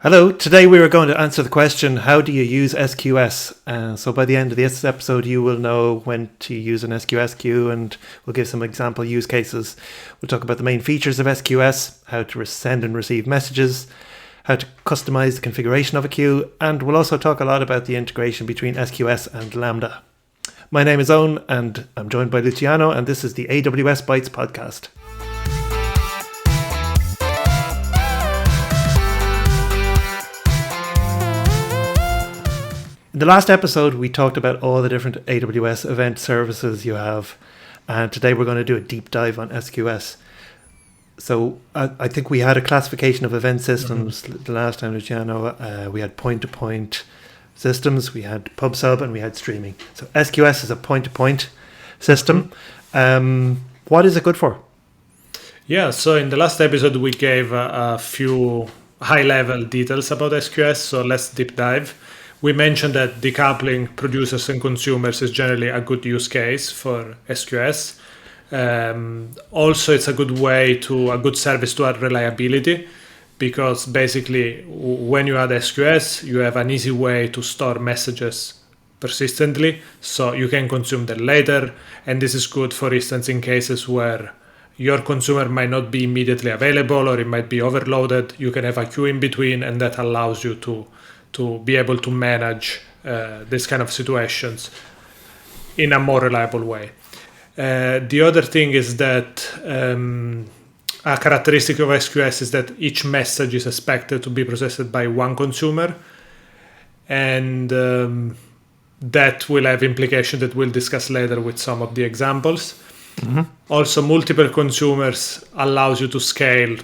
Hello, today we are going to answer the question, how do you use SQS? So by the end of this episode, you will know when to use an SQS queue, and we'll give some example use cases. We'll talk about the main features of SQS, how to send and receive messages, how to customize the configuration of a queue, and we'll also talk a lot about the integration between SQS and Lambda. My name is Eoin, and I'm joined by Luciano, and this is the AWS Bytes podcast. In the last episode, we talked about all the different AWS event services you have, and today we're going to do a deep dive on SQS. So I think we had a classification of event systems the last time, Luciano. We had point-to-point systems, we had pub/sub, and we had streaming. So SQS is a point-to-point system. What is it good for? Yeah, so in the last episode, we gave a few high-level details about SQS, so let's deep dive. We mentioned that decoupling producers and consumers is generally a good use case for SQS. Also, it's a good service to add reliability, because basically when you add SQS, you have an easy way to store messages persistently, so you can consume them later. And this is good, for instance, in cases where your consumer might not be immediately available or it might be overloaded. You can have a queue in between, and that allows you to be able to manage this kind of situations in a more reliable way. The other thing is that a characteristic of SQS is that each message is expected to be processed by one consumer, and that will have implications that we'll discuss later with some of the examples. Also, multiple consumers allows you to scale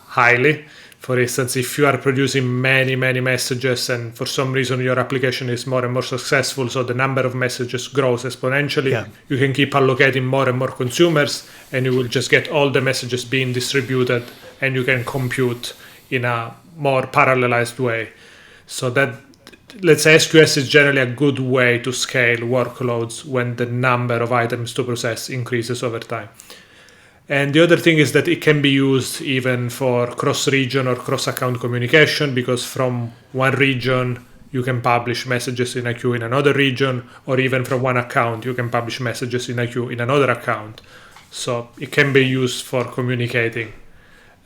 highly. For instance, if you are producing many messages and for some reason your application is more and more successful, so the number of messages grows exponentially, You can keep allocating more and more consumers, and you will just get all the messages being distributed, and you can compute in a more parallelized way. So that, let's say, SQS is generally a good way to scale workloads when the number of items to process increases over time. And the other thing is that it can be used even for cross-region or cross-account communication, because from one region you can publish messages in a queue in another region, or even from one account you can publish messages in a queue in another account. So it can be used for communicating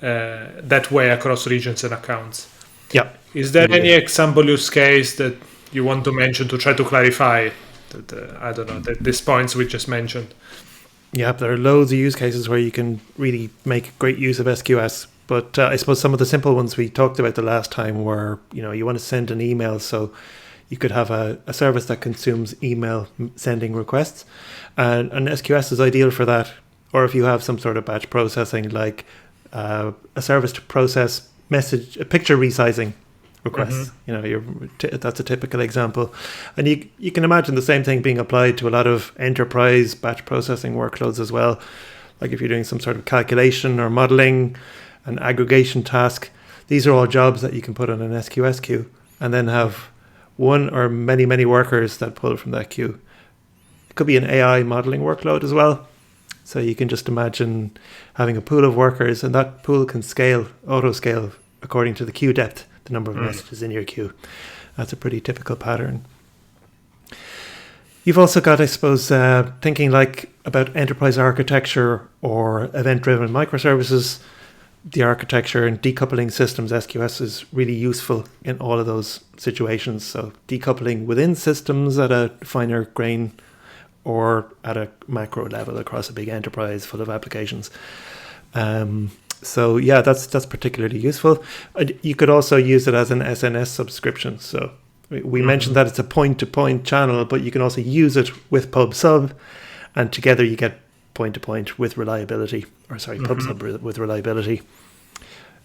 that way across regions and accounts. Yeah. Is there any example use case that you want to mention to try to clarify these points we just mentioned? Yeah, there are loads of use cases where you can really make great use of SQS. But I suppose some of the simple ones we talked about the last time were, you want to send an email, so you could have a service that consumes email sending requests. And SQS is ideal for that. Or if you have some sort of batch processing, like a service to process picture resizing requests. That's a typical example. And you can imagine the same thing being applied to a lot of enterprise batch processing workloads as well. Like if you're doing some sort of calculation or modeling, an aggregation task, these are all jobs that you can put on an SQS queue and then have one or many workers that pull from that queue. It could be an AI modeling workload as well. So you can just imagine having a pool of workers, and that pool can auto scale according to the queue depth, the number of messages in your queue. That's a pretty typical pattern. You've also got, I suppose, thinking like about enterprise architecture or event-driven microservices. The architecture and decoupling systems, SQS is really useful in all of those situations. So decoupling within systems at a finer grain or at a macro level across a big enterprise full of applications. So yeah, that's particularly useful. You could also use it as an SNS subscription. So we mentioned that it's a point-to-point channel, but you can also use it with pub/sub, and together you get point-to-point with reliability, pub/sub with reliability.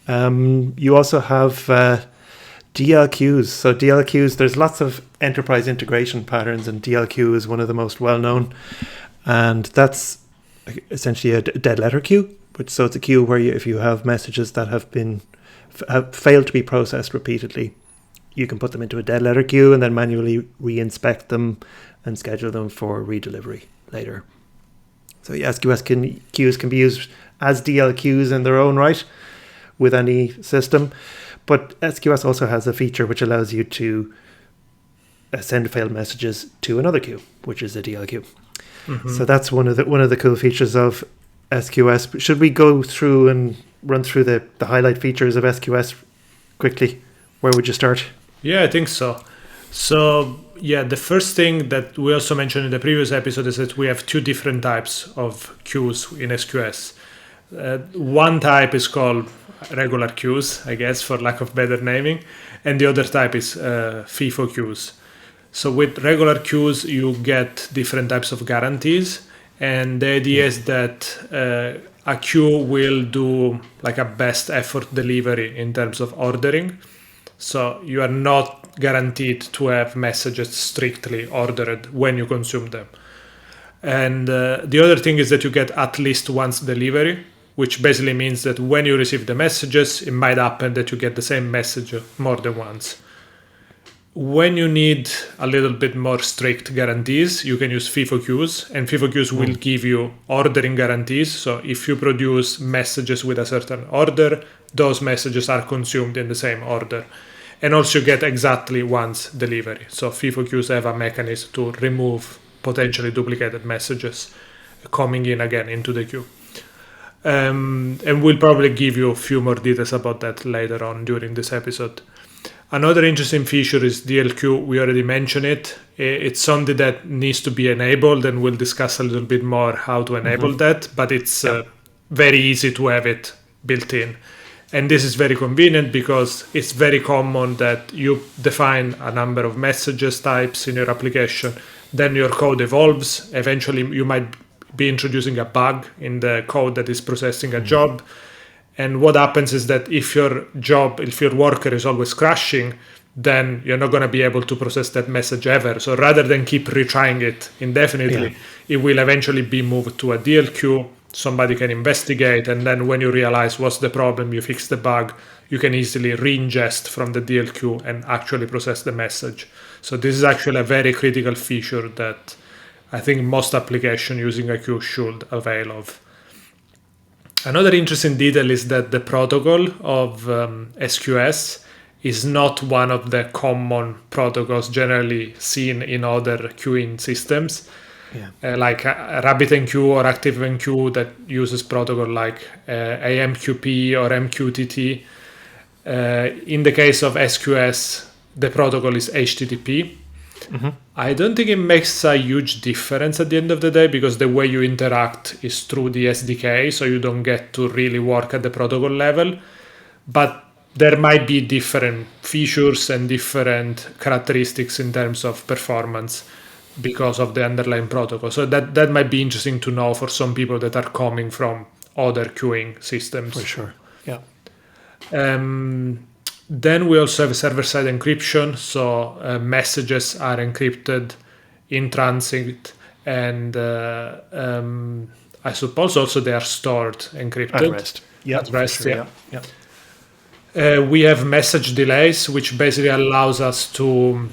You also have DLQs. So DLQs, there's lots of enterprise integration patterns, and DLQ is one of the most well-known. And that's essentially a dead letter queue. So it's a queue where if you have messages that have failed to be processed repeatedly, you can put them into a dead letter queue and then manually re-inspect them and schedule them for redelivery later. So SQS queues can be used as DLQs in their own right with any system. But SQS also has a feature which allows you to send failed messages to another queue, which is a DL queue. So that's one of the cool features of SQS. Should we go through and run through the highlight features of SQS quickly? Where would you start? Yeah, I think so. So yeah, the first thing that we also mentioned in the previous episode is that we have two different types of queues in SQS. One type is called regular queues, I guess, for lack of better naming, and the other type is FIFO queues. So with regular queues, you get different types of guarantees, and the idea is that a queue will do like a best effort delivery in terms of ordering. So you are not guaranteed to have messages strictly ordered when you consume them. And the other thing is that you get at least once delivery, which basically means that when you receive the messages, it might happen that you get the same message more than once. When you need a little bit more strict guarantees, you can use FIFO queues, and FIFO queues will give you ordering guarantees. So if you produce messages with a certain order, those messages are consumed in the same order. And also you get exactly once delivery. So FIFO queues have a mechanism to remove potentially duplicated messages coming in again into the queue. And we'll probably give you a few more details about that later on during this episode. Another interesting feature is DLQ. We already mentioned it. It's something that needs to be enabled, and we'll discuss a little bit more how to enable that, but it's very easy to have it built in. And this is very convenient because it's very common that you define a number of messages types in your application, then your code evolves. Eventually, you might be introducing a bug in the code that is processing a job. And what happens is that if your worker is always crashing, then you're not going to be able to process that message ever. So rather than keep retrying it indefinitely, it will eventually be moved to a DL queue. Somebody can investigate, and then when you realize what's the problem, you fix the bug, you can easily re-ingest from the DL queue and actually process the message. So this is actually a very critical feature that I think most applications using a queue should avail of. Another interesting detail is that the protocol of SQS is not one of the common protocols generally seen in other queuing systems, like RabbitMQ or ActiveMQ that uses protocol like AMQP or MQTT. In the case of SQS, the protocol is HTTP. I don't think it makes a huge difference at the end of the day because the way you interact is through the SDK, so you don't get to really work at the protocol level. But there might be different features and different characteristics in terms of performance because of the underlying protocol. So that might be interesting to know for some people that are coming from other queuing systems. For sure, yeah. Then we also have server-side encryption, so messages are encrypted in transit, and I suppose also they are stored encrypted. At rest. At rest, sure, we have message delays, which basically allows us to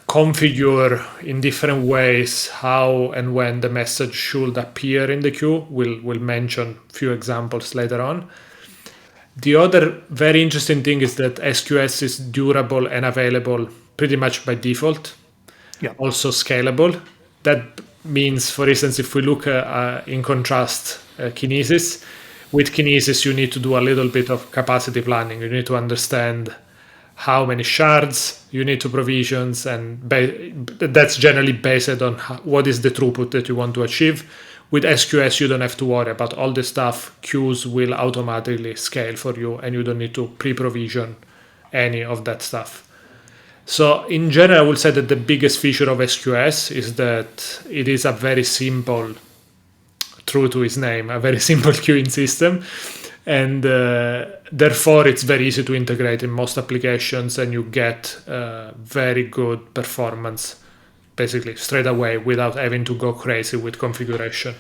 configure in different ways how and when the message should appear in the queue. We'll mention a few examples later on. The other very interesting thing is that SQS is durable and available pretty much by default. Also scalable. That means, for instance, if we look in contrast Kinesis, with Kinesis you need to do a little bit of capacity planning. You need to understand how many shards you need to provision, and that's generally based on what is the throughput that you want to achieve. With SQS, you don't have to worry about all this stuff. Queues will automatically scale for you, and you don't need to pre-provision any of that stuff. So in general, I would say that the biggest feature of SQS is that it is a very simple, true to its name, a very simple queuing system. And therefore, it's very easy to integrate in most applications, and you get very good performance basically straight away without having to go crazy with configuration.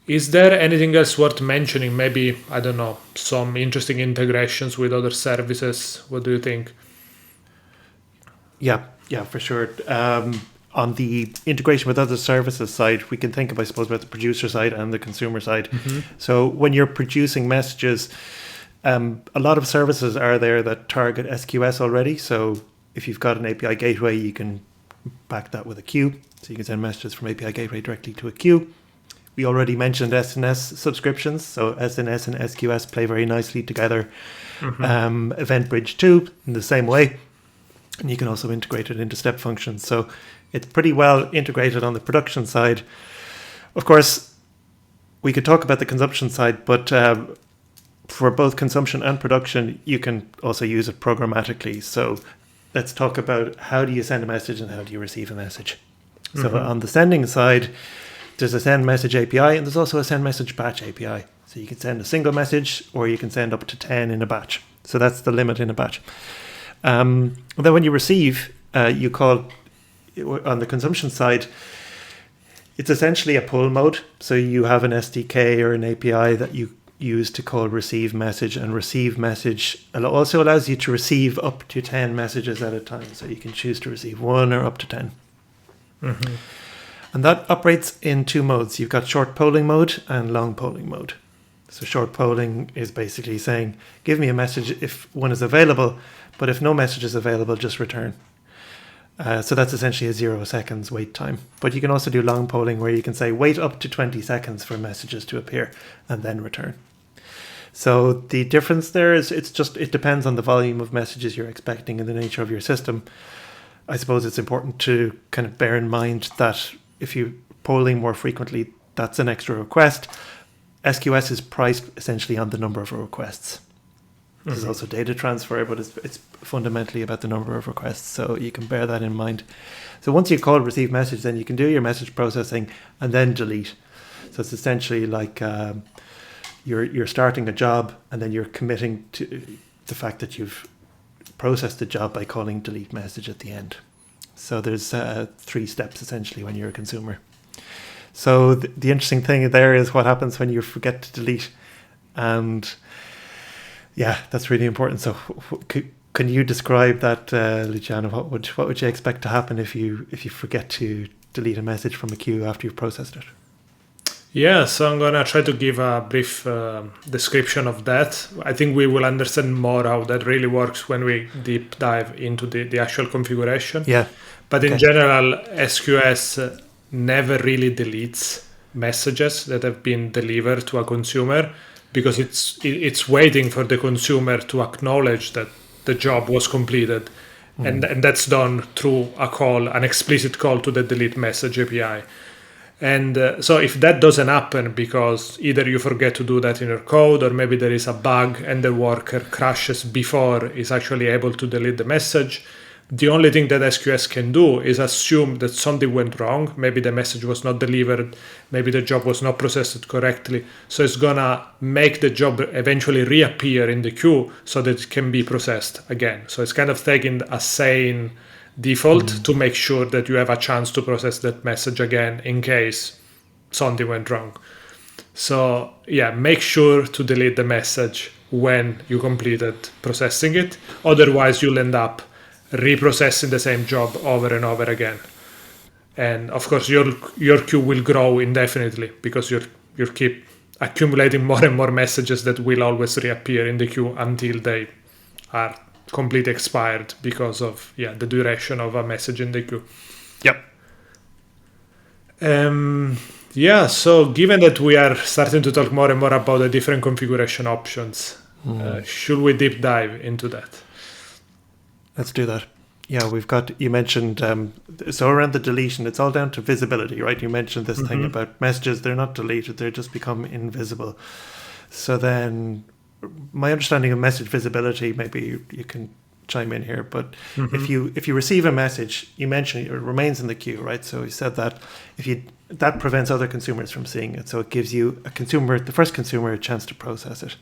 Is there anything else worth mentioning? Maybe, I don't know, some interesting integrations with other services. What do you think? Yeah, for sure. On the integration with other services side, we can think of, I suppose, about the producer side and the consumer side. So when you're producing messages, A lot of services are there that target SQS already. So if you've got an API gateway, you can back that with a queue. So you can send messages from API gateway directly to a queue. We already mentioned SNS subscriptions. So SNS and SQS play very nicely together. Event Bridge 2 in the same way. And you can also integrate it into step functions. So it's pretty well integrated on the production side. Of course, we could talk about the consumption side, but for both consumption and production, you can also use it programmatically. So let's talk about how do you send a message and how do you receive a message. So on the sending side, there's a send message API and there's also a send message batch API. So you can send a single message or you can send up to 10 in a batch. So that's the limit in a batch. Then when you receive, you call, on the consumption side, it's essentially a pull mode. So you have an SDK or an API that you use to call receive message, and receive message also allows you to receive up to 10 messages at a time. So you can choose to receive 1 or up to 10. And that operates in 2 modes. You've got short polling mode and long polling mode. So short polling is basically saying, give me a message if one is available, but if no message is available, just return. So that's essentially a 0 seconds wait time. But you can also do long polling where you can say wait up to 20 seconds for messages to appear and then return. So the difference there is it depends on the volume of messages you're expecting and the nature of your system. I suppose it's important to kind of bear in mind that if you're polling more frequently, that's an extra request. SQS is priced essentially on the number of requests. There's also data transfer, but it's fundamentally about the number of requests. So you can bear that in mind. So once you call receive message, then you can do your message processing and then delete. So it's essentially like you're starting a job and then you're committing to the fact that you've processed the job by calling delete message at the end. So there's 3 steps essentially when you're a consumer. So the interesting thing there is what happens when you forget to delete. And yeah, that's really important. So can you describe that, Luciano? What would you expect to happen if you forget to delete a message from a queue after you've processed it? Yeah, so I'm going to try to give a brief description of that. I think we will understand more how that really works when we deep dive into the actual configuration. Yeah. But in general, SQS never really deletes messages that have been delivered to a consumer, because it's waiting for the consumer to acknowledge that the job was completed. And that's done through an explicit call to the delete message API. And so if that doesn't happen because either you forget to do that in your code, or maybe there is a bug and the worker crashes before it's actually able to delete the message, the only thing that SQS can do is assume that something went wrong. Maybe the message was not delivered. Maybe the job was not processed correctly. So it's going to make the job eventually reappear in the queue so that it can be processed again. So it's kind of taking a sane default to make sure that you have a chance to process that message again in case something went wrong. So yeah, make sure to delete the message when you completed processing it. Otherwise, you'll end up reprocessing the same job over and over again. And of course, your queue will grow indefinitely because you keep accumulating more and more messages that will always reappear in the queue until they are completely expired because of the duration of a message in the queue. Yep. So given that we are starting to talk more and more about the different configuration options, should we deep dive into that? Let's do that. Yeah, you mentioned, so around the deletion, it's all down to visibility, right? You mentioned this thing about messages, they're not deleted, they just become invisible. So then my understanding of message visibility, maybe you can chime in here, but if you receive a message, you mentioned it remains in the queue, right? So you said that that prevents other consumers from seeing it. So it gives you the first consumer, a chance to process it.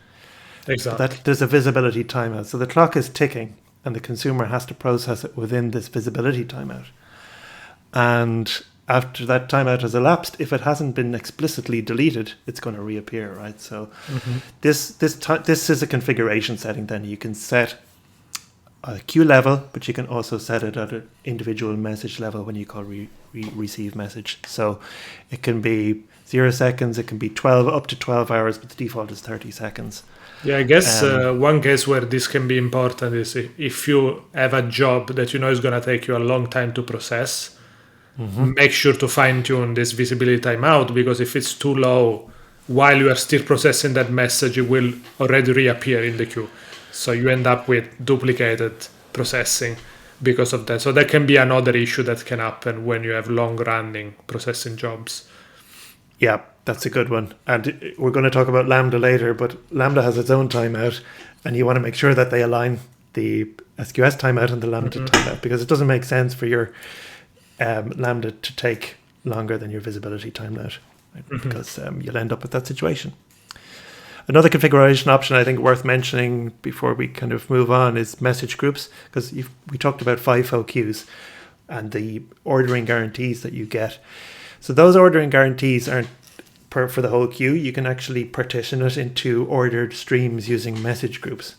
Exactly. So there's a visibility timeout. So the clock is ticking and the consumer has to process it within this visibility timeout. And after that timeout has elapsed, if it hasn't been explicitly deleted, it's going to reappear, right? So this is a configuration setting. Then you can set a queue level, but you can also set it at an individual message level when you call receive message. So it can be 0 seconds, it can be 12 up to 12 hours, but the default is 30 seconds. Yeah, I guess one case where this can be important is if you have a job that you know is going to take you a long time to process, make sure to fine-tune this visibility timeout, because if it's too low while you are still processing that message, it will already reappear in the queue. So you end up with duplicated processing because of that. So that can be another issue that can happen when you have long-running processing jobs. Yeah, that's a good one. And we're going to talk about Lambda later, but Lambda has its own timeout, and you want to make sure that they align the SQS timeout and the Lambda timeout, because it doesn't make sense for your Lambda to take longer than your visibility timeout, right? Because you'll end up with that situation. Another configuration option I think worth mentioning before we kind of move on is message groups, because we talked about FIFO queues and the ordering guarantees that you get. So those ordering guarantees aren't for the whole queue. You can actually partition it into ordered streams using message groups.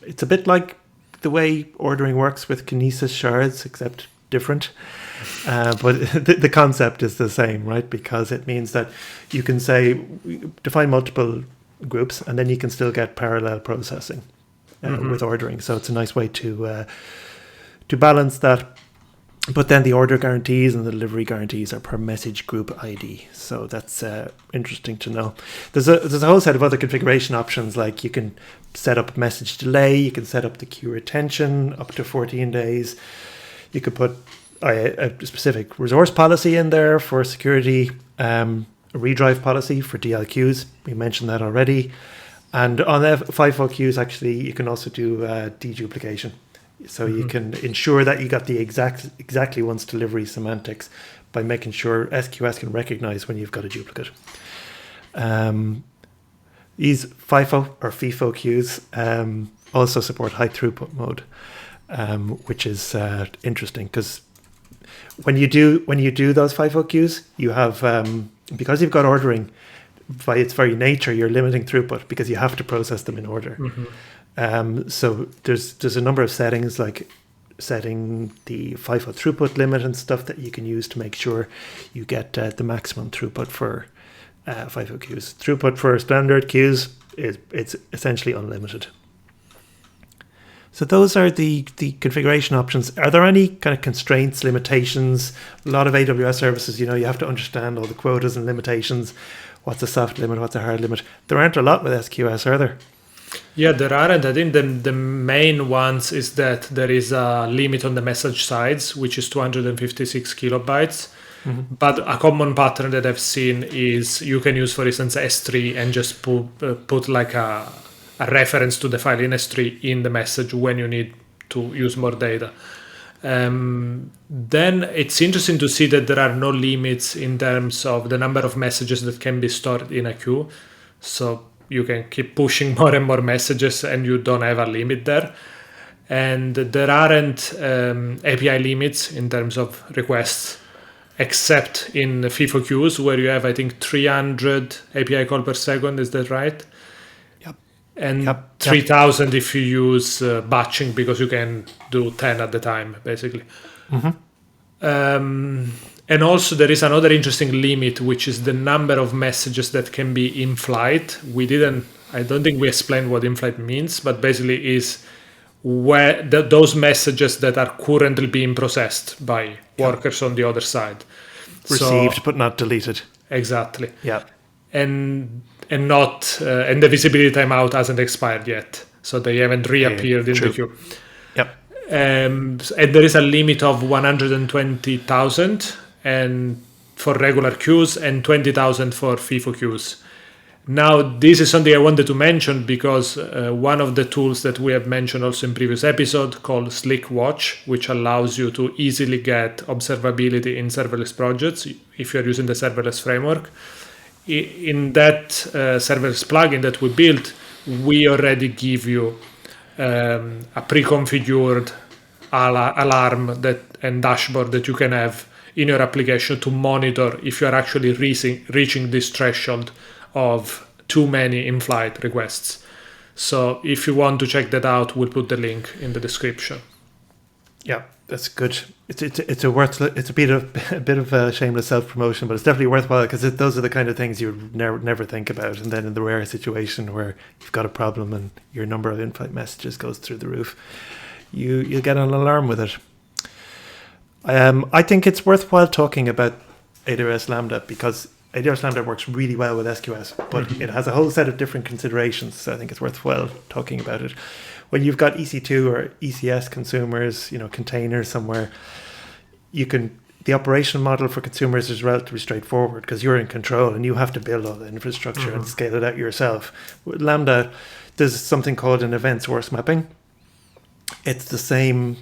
It's a bit like the way ordering works with Kinesis shards, except different. But the concept is the same, right? Because it means that you can define multiple groups, and then you can still get parallel processing with ordering. So it's a nice way to balance that. But then the order guarantees and the delivery guarantees are per message group ID. So that's interesting to know. There's a whole set of other configuration options, like you can set up message delay, you can set up the queue retention up to 14 days. You could put a specific resource policy in there for security, a redrive policy for DLQs. We mentioned that already. And on FIFO queues, actually, you can also do deduplication. So you can ensure that you got the exactly once delivery semantics by making sure SQS can recognize when you've got a duplicate. These FIFO or FIFO queues also support high throughput mode, which is interesting because when you do those FIFO queues, you have because you've got ordering by its very nature, you're limiting throughput because you have to process them in order. So there's a number of settings, like setting the FIFO throughput limit and stuff that you can use to make sure you get the maximum throughput for FIFO queues. Throughput for standard queues it's essentially unlimited. So those are the configuration options. Are there any kind of constraints, limitations? A lot of AWS services, you have to understand all the quotas and limitations. What's a soft limit? What's a hard limit? There aren't a lot with SQS, are there? Yeah, there aren't. I think the main ones is that there is a limit on the message size, which is 256 kilobytes. But a common pattern that I've seen is you can use, for instance, S3 and just put like a reference to the file in S3 in the message when you need to use more data. Then it's interesting to see that there are no limits in terms of the number of messages that can be stored in a queue. So you can keep pushing more and more messages and you don't have a limit there. And there aren't API limits in terms of requests, except in the FIFO queues where you have, I think, 300 API call per second. Is that right? Yep. And 3,000 if you use batching, because you can do 10 at the time, basically. And also there is another interesting limit, which is the number of messages that can be in flight. I don't think we explained what in flight means, but basically is where those messages that are currently being processed by workers on the other side. Received, but not deleted. Exactly. Yeah. And the visibility timeout hasn't expired yet. So they haven't reappeared in the queue. Yep. And there is a limit of 120,000 and for regular queues and 20,000 for FIFO queues. Now, this is something I wanted to mention because one of the tools that we have mentioned also in previous episode called Slick Watch, which allows you to easily get observability in serverless projects if you're using the serverless framework. In that serverless plugin that we built, we already give you a pre-configured alarm and dashboard that you can have in your application to monitor if you are actually reaching this threshold of too many in-flight requests. So if you want to check that out, we'll put the link in the description. Yeah, that's good. It's a bit of a shameless self promotion, but it's definitely worthwhile because those are the kind of things you would never think about. And then in the rare situation where you've got a problem and your number of in-flight messages goes through the roof, you get an alarm with it. I think it's worthwhile talking about AWS Lambda because AWS Lambda works really well with SQS, but it has a whole set of different considerations. So I think it's worthwhile talking about it. When you've got EC2 or ECS consumers, containers somewhere, the operation model for consumers is relatively straightforward because you're in control and you have to build all the infrastructure and scale it out yourself. With Lambda, there's something called an event source mapping. It's the same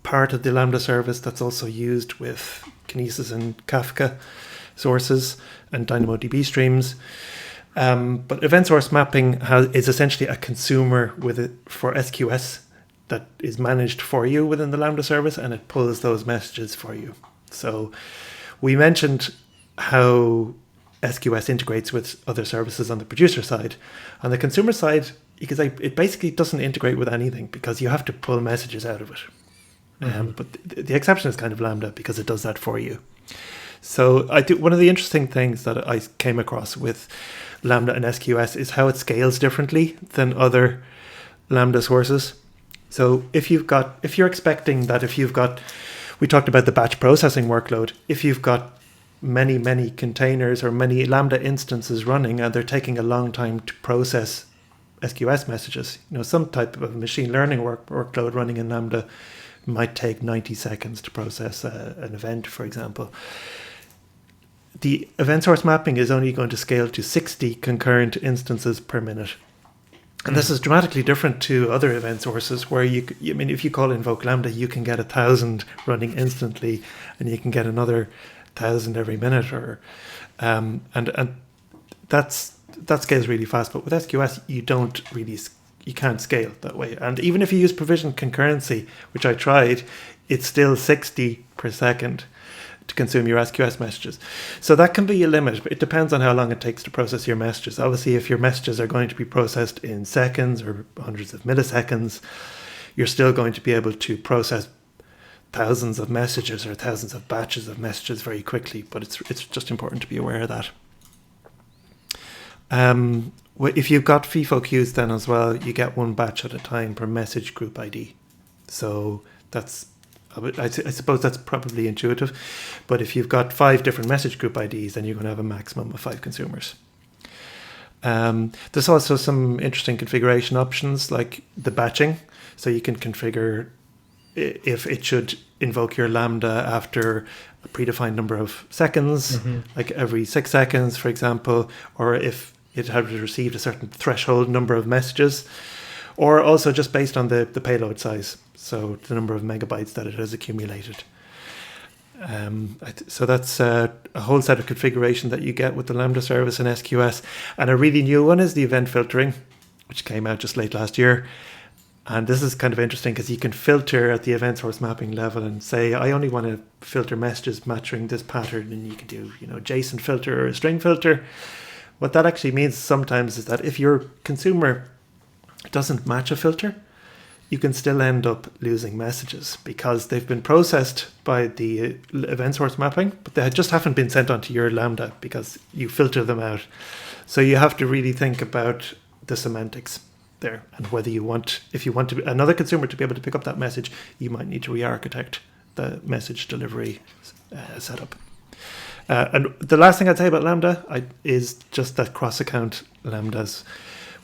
part of the Lambda service that's also used with Kinesis and Kafka sources and DynamoDB streams. But event source mapping is essentially a consumer for SQS that is managed for you within the Lambda service, and it pulls those messages for you. So we mentioned how SQS integrates with other services on the producer side. On the consumer side, because it basically doesn't integrate with anything because you have to pull messages out of it. But the exception is kind of Lambda because it does that for you. So I think one of the interesting things that I came across with Lambda and SQS is how it scales differently than other Lambda sources. So if you're expecting that we talked about the batch processing workload, if you've got many containers or many Lambda instances running and they're taking a long time to process SQS messages, some type of machine learning workload running in Lambda might take 90 seconds to process an event, for example. The event source mapping is only going to scale to 60 concurrent instances per minute. And this is dramatically different to other event sources where if you call invoke Lambda, you can get 1,000 running instantly and you can get another 1,000 every minute and that scales really fast. But with SQS, you can't scale that way. And even if you use provisioned concurrency, which I tried, it's still 60 per second to consume your SQS messages. So that can be a limit, but it depends on how long it takes to process your messages. Obviously, if your messages are going to be processed in seconds or hundreds of milliseconds, you're still going to be able to process thousands of messages or thousands of batches of messages very quickly, but it's just important to be aware of that. If you've got FIFO queues then as well, you get one batch at a time per message group ID. So I suppose that's probably intuitive, but if you've got 5 different message group IDs, then you're going to have a maximum of 5 consumers. There's also some interesting configuration options like the batching. So you can configure if it should invoke your Lambda after a predefined number of seconds, like every 6 seconds, for example, or if it had received a certain threshold number of messages, or also just based on the payload size, so the number of megabytes that it has accumulated. So that's a whole set of configuration that you get with the Lambda service in SQS. And a really new one is the event filtering, which came out just late last year. And this is kind of interesting because you can filter at the event source mapping level and say, I only want to filter messages matching this pattern. And you can do, JSON filter or a string filter. What that actually means sometimes is that if your consumer doesn't match a filter, you can still end up losing messages because they've been processed by the event source mapping, but they just haven't been sent onto your Lambda because you filter them out. So you have to really think about the semantics there and whether if you want another consumer to be able to pick up that message, you might need to re-architect the message delivery setup. And the last thing I'd say about Lambda is just that cross-account Lambdas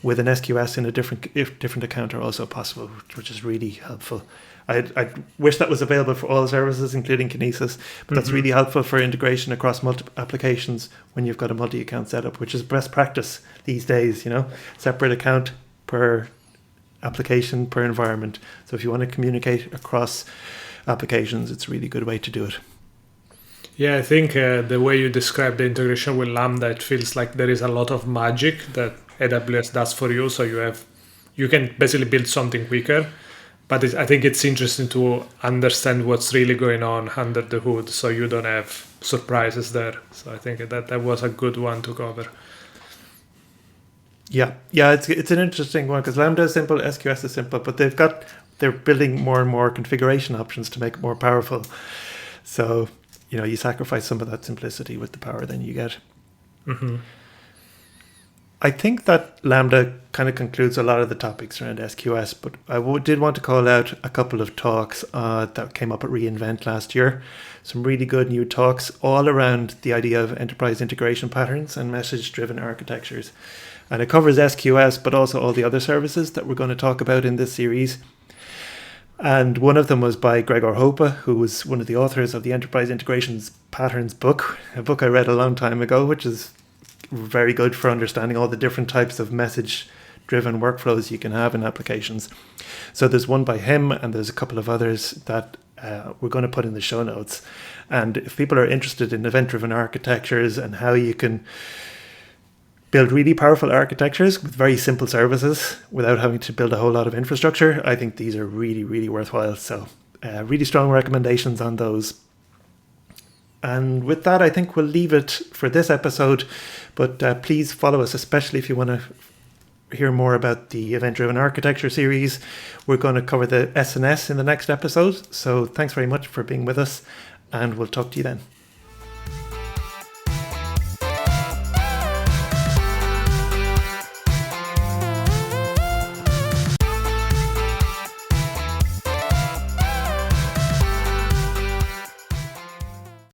with an SQS in a different account are also possible, which is really helpful. I wish that was available for all services, including Kinesis, but that's really helpful for integration across multiple applications when you've got a multi-account setup, which is best practice these days, separate account per application, per environment. So if you want to communicate across applications, it's a really good way to do it. Yeah, I think the way you describe the integration with Lambda, it feels like there is a lot of magic that AWS does for you. So you can basically build something quicker. But I think it's interesting to understand what's really going on under the hood so you don't have surprises there. So I think that was a good one to cover. Yeah, it's an interesting one because Lambda is simple, SQS is simple, but they're building more and more configuration options to make it more powerful. So, you sacrifice some of that simplicity with the power then you get. Mm-hmm. I think that Lambda kind of concludes a lot of the topics around SQS, but I did want to call out a couple of talks that came up at reInvent last year. Some really good new talks all around the idea of enterprise integration patterns and message-driven architectures. And it covers SQS, but also all the other services that we're going to talk about in this series. And one of them was by Gregor Hope, who was one of the authors of the Enterprise Integrations Patterns book, a book I read a long time ago, which is very good for understanding all the different types of message-driven workflows you can have in applications. So there's one by him, and there's a couple of others that we're going to put in the show notes. And if people are interested in event-driven architectures and how you can build really powerful architectures with very simple services without having to build a whole lot of infrastructure, I think these are really, really worthwhile. So really strong recommendations on those. And with that, I think we'll leave it for this episode. But please follow us, especially if you want to hear more about the event-driven architecture series. We're going to cover the SNS in the next episode. So thanks very much for being with us, and we'll talk to you then.